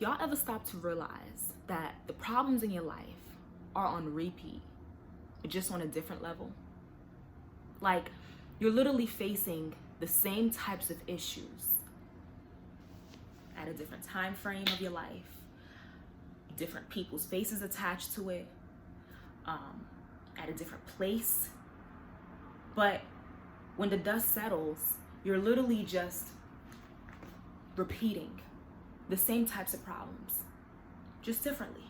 Y'all ever stop to realize that the problems in your life are on repeat, just on a different level? Like, you're literally facing the same types of issues at a different time frame of your life, different people's faces attached to it, at a different place. But when the dust settles, you're literally just repeating the same types of problems, just differently.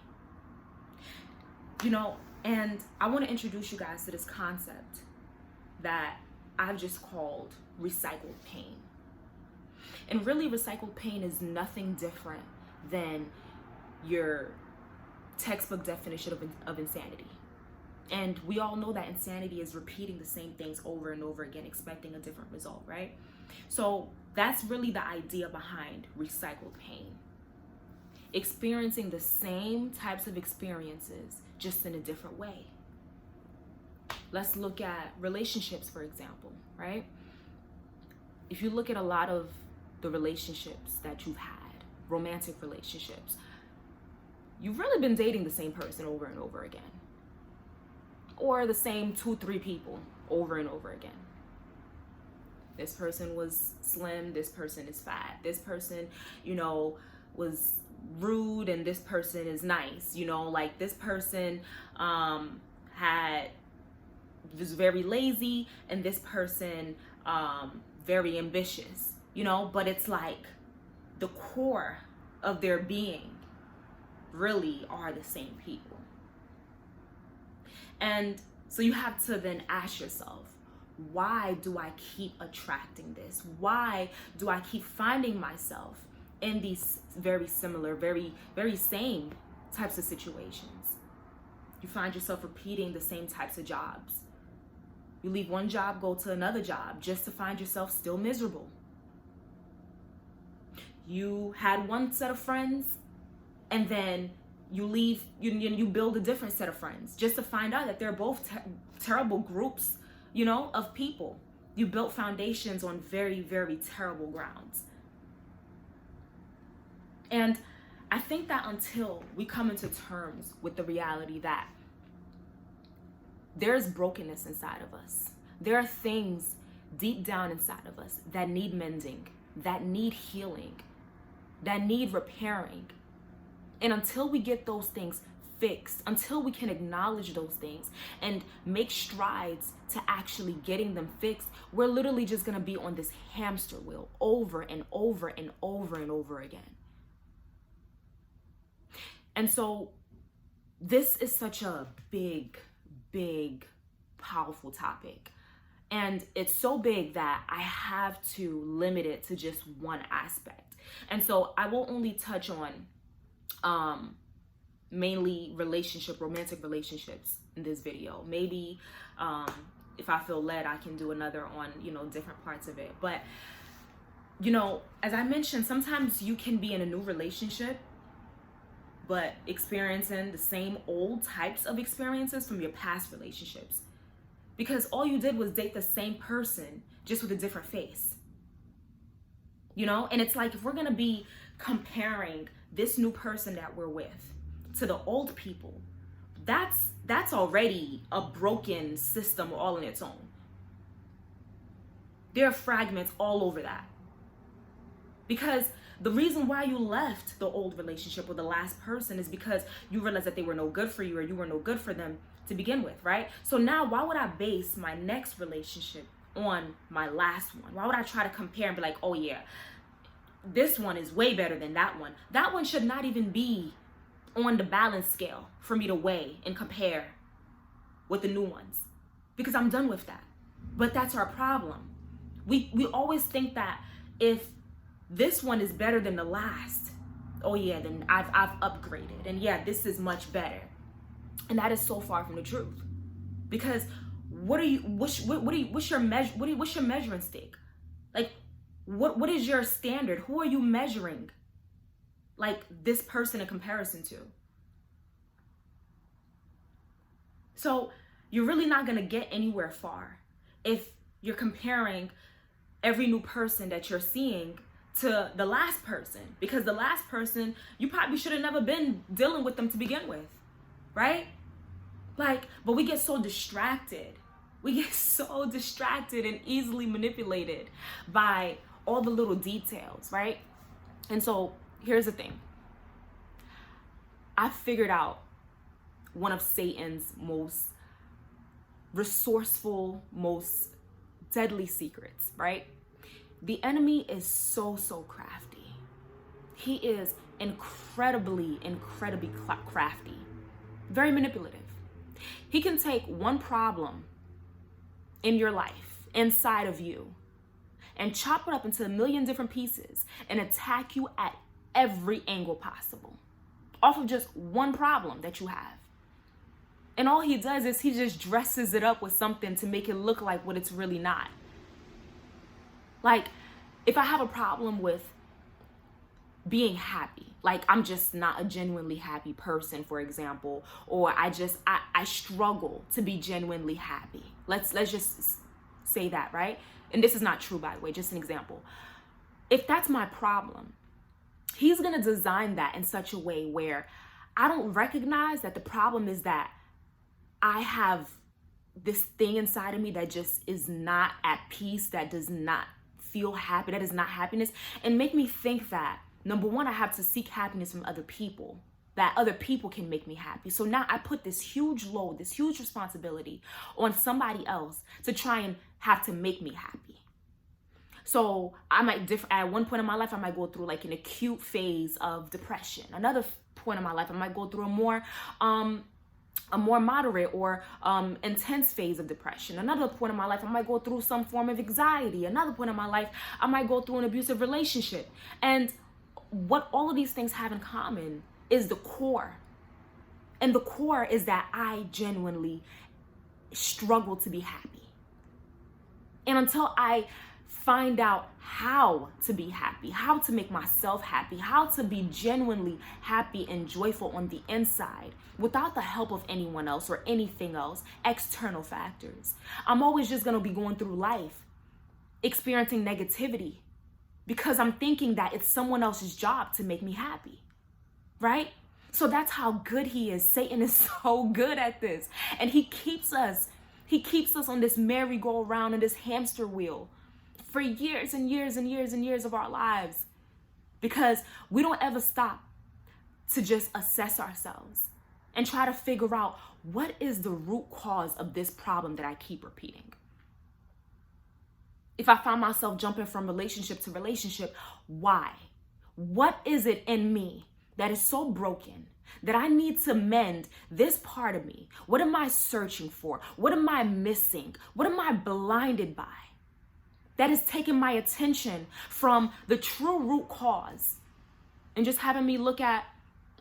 And I want to introduce you guys to this concept that I've just called recycled pain. And really, recycled pain is nothing different than your textbook definition of insanity. And we all know that insanity is repeating the same things over and over again, expecting a different result, right? So that's really the idea behind recycled pain. Experiencing the same types of experiences, just in a different way. Let's look at relationships, for example, right? If you look at a lot of the relationships that you've had, romantic relationships, you've really been dating the same person over and over again. Or the same 2-3 people over and over again. This person was slim, this person is fat. This person, was rude, and this person is nice. Like this person was very lazy, and this person very ambitious. But it's like the core of their being really are the same people. And so you have to then ask yourself, why do I keep attracting this? Why do I keep finding myself in these very similar, very, very same types of situations? You find yourself repeating the same types of jobs. You leave one job, go to another job, just to find yourself still miserable. You had one set of friends, and then you leave, you build a different set of friends, just to find out that they're both terrible groups, of people. You built foundations on very, very terrible grounds. And I think that until we come into terms with the reality that there's brokenness inside of us, there are things deep down inside of us that need mending, that need healing, that need repairing. And until we get those things fixed, until we can acknowledge those things and make strides to actually getting them fixed, we're literally just going to be on this hamster wheel over and over and over and over again. And so this is such a big, big, powerful topic. And it's so big that I have to limit it to just one aspect. And so I will only touch on mainly romantic relationships in this video. Maybe if I feel led, I can do another on, different parts of it. But, as I mentioned, sometimes you can be in a new relationship, but experiencing the same old types of experiences from your past relationships. Because all you did was date the same person, just with a different face. And it's like, if we're going to be comparing this new person that we're with to the old people, that's already a broken system all on its own. There are fragments all over that. Because the reason why you left the old relationship with the last person is because you realized that they were no good for you, or you were no good for them to begin with, right? So now, why would I base my next relationship on my last one? Why would I try to compare and be like, oh yeah, this one is way better than that one? That one should not even be on the balance scale for me to weigh and compare with the new ones, because I'm done with that. But that's our problem. We always think that if this one is better than the last, oh yeah, then I've upgraded, and yeah, this is much better. And that is so far from the truth. Because what's your measuring stick? Like, what is your standard? Who are you measuring like this person in comparison to? So you're really not going to get anywhere far if you're comparing every new person that you're seeing to the last person, because the last person, you probably should have never been dealing with them to begin with, right? Like, but we get so distracted. We get so distracted and easily manipulated by all the little details, right? And so here's the thing. I figured out one of Satan's most resourceful, most deadly secrets, right? The enemy is so crafty. He is incredibly crafty, very manipulative. He can take one problem in your life, inside of you, and chop it up into a million different pieces and attack you at every angle possible off of just one problem that you have. And all he does is he just dresses it up with something to make it look like what it's really not. Like, if I have a problem with being happy, like I'm just not a genuinely happy person, for example, or I struggle to be genuinely happy. Let's just say that, right? And this is not true, by the way, just an example. If that's my problem, he's going to design that in such a way where I don't recognize that the problem is that I have this thing inside of me that just is not at peace, that does not feel happy, that is not happiness, and make me think that, number one, I have to seek happiness from other people, that other people can make me happy. So now I put this huge load, this huge responsibility on somebody else to try and have to make me happy. So I might at one point in my life, I might go through like an acute phase of depression. Another point in my life, I might go through a more moderate or intense phase of depression. Another point in my life, I might go through some form of anxiety. Another point in my life, I might go through an abusive relationship. And what all of these things have in common is the core. And the core is that I genuinely struggle to be happy. And until I find out how to be happy, how to make myself happy, how to be genuinely happy and joyful on the inside without the help of anyone else or anything else, external factors, I'm always just going to be going through life experiencing negativity because I'm thinking that it's someone else's job to make me happy, right? So that's how good he is. Satan is so good at this. And he keeps us on this merry-go-round and this hamster wheel for years and years and years and years of our lives, because we don't ever stop to just assess ourselves and try to figure out what is the root cause of this problem that I keep repeating. If I find myself jumping from relationship to relationship, why? What is it in me that is so broken that I need to mend this part of me? What am I searching for? What am I missing? What am I blinded by that is taking my attention from the true root cause and just having me look at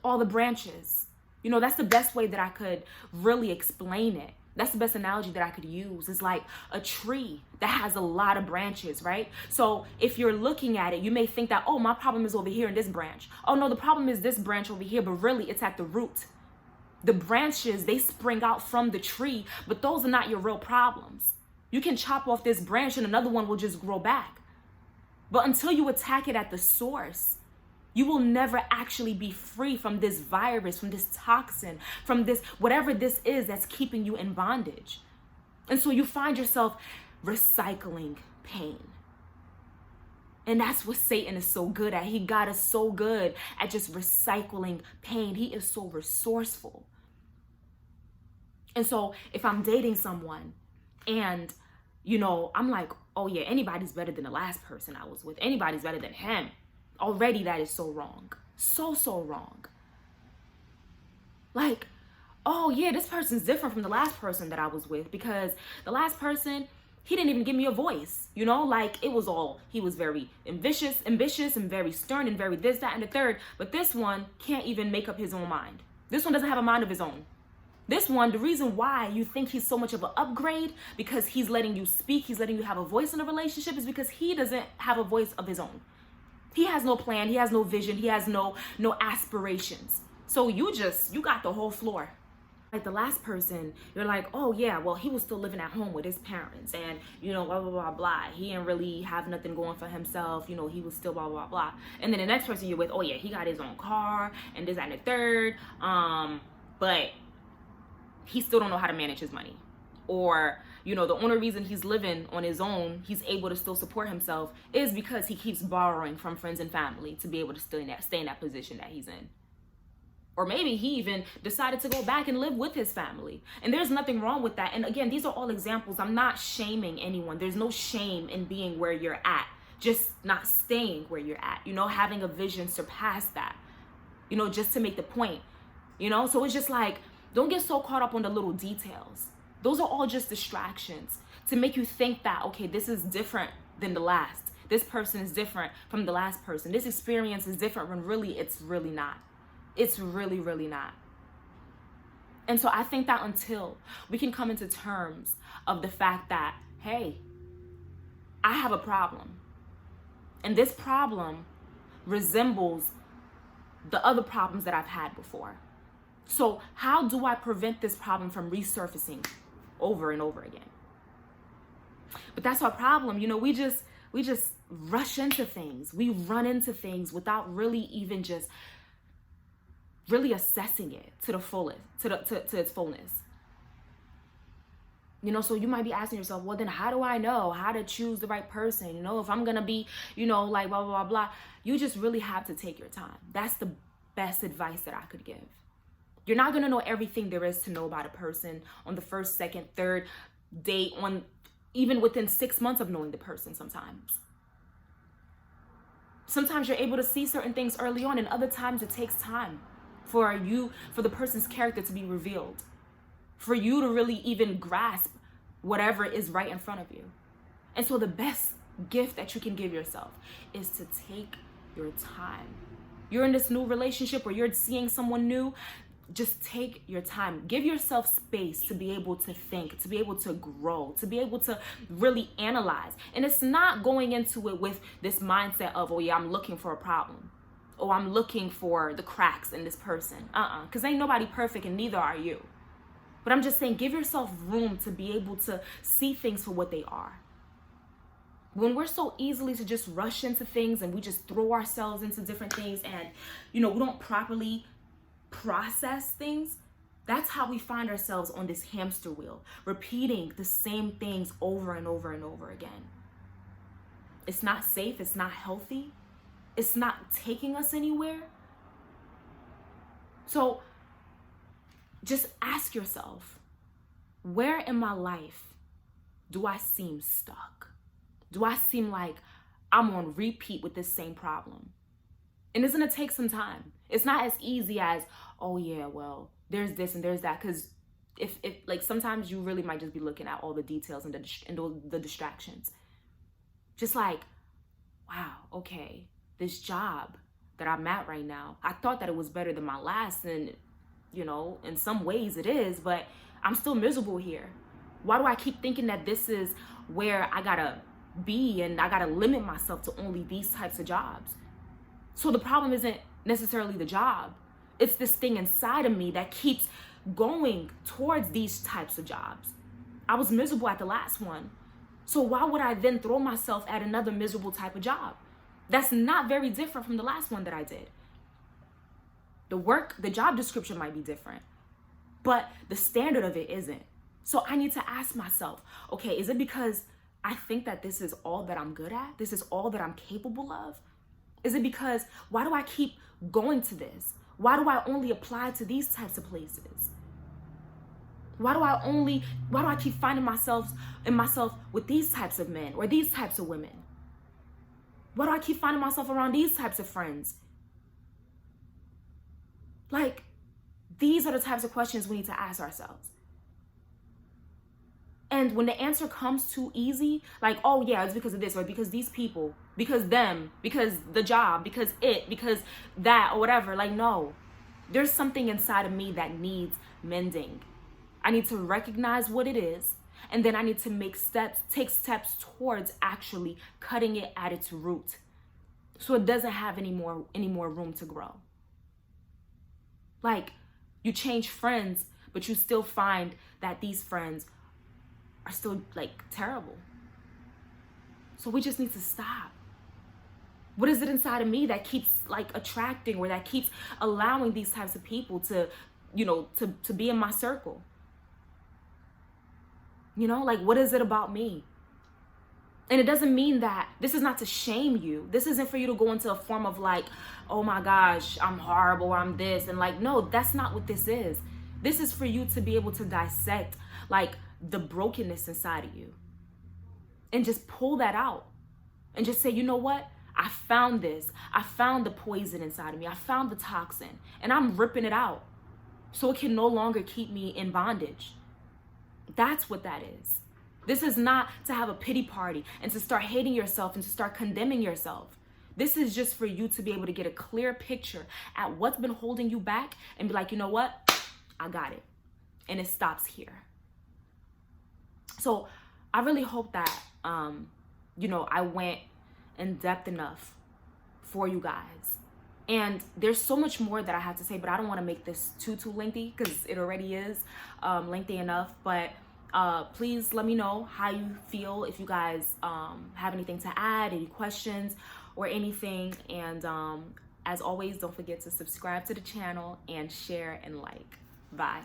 all the branches? You know, that's the best way that I could really explain it. That's the best analogy that I could use. It's like a tree that has a lot of branches, right? So if you're looking at it, you may think that, oh, my problem is over here in this branch. Oh no, the problem is this branch over here, but really it's at the root. The branches, they spring out from the tree, but those are not your real problems. You can chop off this branch and another one will just grow back. But until you attack it at the source, you will never actually be free from this virus, from this toxin, from this, whatever this is that's keeping you in bondage. And so you find yourself recycling pain. And that's what Satan is so good at. He got us so good at just recycling pain. He is so resourceful. And so if I'm dating someone and, you know, I'm like, oh yeah, anybody's better than the last person I was with. Anybody's better than him. Already that is so wrong. So wrong. Like, oh yeah, this person's different from the last person that I was with, because the last person, he didn't even give me a voice, you know, like it was all, he was very ambitious and very stern and very this, that, and the third. But this one can't even make up his own mind. This one doesn't have a mind of his own. This one, the reason why you think he's so much of an upgrade, because he's letting you speak, he's letting you have a voice in a relationship, is because he doesn't have a voice of his own. He has no plan, he has no vision, he has no aspirations. So you got the whole floor. Like the last person, you're like, oh yeah, well, he was still living at home with his parents, and blah blah blah blah. He didn't really have nothing going for himself, he was still blah blah blah. And then the next person you're with, oh yeah, he got his own car and this and the third, but he still don't know how to manage his money. Or the only reason he's living on his own, he's able to still support himself, is because he keeps borrowing from friends and family to be able to stay in that position that he's in. Or maybe he even decided to go back and live with his family. And there's nothing wrong with that. And again, these are all examples. I'm not shaming anyone. There's no shame in being where you're at, just not staying where you're at, having a vision surpass that, just to make the point, So it's just like, don't get so caught up on the little details. Those are all just distractions to make you think that, okay, this is different than the last. This person is different from the last person. This experience is different when really it's really not. It's really, really not. And so I think that until we can come into terms of the fact that, hey, I have a problem. And this problem resembles the other problems that I've had before. So how do I prevent this problem from resurfacing over and over again? But that's our problem. We just rush into things. We run into things without really even just really assessing it to the fullest, to its fullness. So you might be asking yourself, well, then how do I know how to choose the right person? If I'm going to be, like blah, blah, blah, blah. You just really have to take your time. That's the best advice that I could give. You're not going to know everything there is to know about a person on the first, second, third date, even within 6 months of knowing the person sometimes. Sometimes you're able to see certain things early on, and other times it takes time for the person's character to be revealed, for you to really even grasp whatever is right in front of you. And so the best gift that you can give yourself is to take your time. You're in this new relationship or you're seeing someone new, just take your time. Give yourself space to be able to think, to be able to grow, to be able to really analyze. And it's not going into it with this mindset of, oh yeah, I'm looking for a problem. Oh, I'm looking for the cracks in this person. Because ain't nobody perfect and neither are you. But I'm just saying, give yourself room to be able to see things for what they are. When we're so easily to just rush into things and we just throw ourselves into different things and, we don't properly process things, that's how we find ourselves on this hamster wheel, repeating the same things over and over and over again. It's not safe. It's not healthy. It's not taking us anywhere. So just ask yourself, where in my life do I seem stuck? Do I seem like I'm on repeat with this same problem? And it's going to take some time. It's not as easy as, oh yeah, well, there's this and there's that. Because if like sometimes you really might just be looking at all the details and the distractions. Just like, wow, okay, this job that I'm at right now, I thought that it was better than my last, and in some ways it is, but I'm still miserable here. Why do I keep thinking that this is where I gotta be and I gotta limit myself to only these types of jobs? So the problem isn't necessarily the job. It's this thing inside of me that keeps going towards these types of jobs. I was miserable at the last one. So why would I then throw myself at another miserable type of job? That's not very different from the last one that I did. The job description might be different, but the standard of it isn't. So I need to ask myself, okay, is it because I think that this is all that I'm good at? This is all that I'm capable of? Is it because, why do I keep going to this? Why do I only apply to these types of places? Why do I keep finding myself with these types of men or these types of women? Why do I keep finding myself around these types of friends? Like, these are the types of questions we need to ask ourselves. And when the answer comes too easy, like, oh yeah, it's because of this, or because these people, because them, because the job, because that, or whatever. Like, no, there's something inside of me that needs mending. I need to recognize what it is, and then I need to take steps towards actually cutting it at its root, so it doesn't have any more room to grow. Like, you change friends, but you still find that these friends are still like terrible. So we just need to stop. What is it inside of me that keeps like attracting, or that keeps allowing these types of people to, you know, to be in my circle? You know, like, what is it about me? And it doesn't mean that, this is not to shame you. This isn't for you to go into a form of like, oh my gosh, I'm horrible, or I'm this. And like, no, that's not what this is. This is for you to be able to dissect like the brokenness inside of you. And just pull that out. And just say, you know what? I found this. I found the poison inside of me. I found the toxin. And I'm ripping it out. So it can no longer keep me in bondage. That's what that is. This is not to have a pity party and to start hating yourself and to start condemning yourself. This is just for you to be able to get a clear picture at what's been holding you back and be like, you know what? I got it. And it stops here. So I really hope that, you know, I went in depth enough for you guys. And there's so much more that I have to say, but I don't want to make this too lengthy, because it already is lengthy enough. But please let me know how you feel, if you guys have anything to add, any questions or anything. And as always, don't forget to subscribe to the channel and share and like. Bye.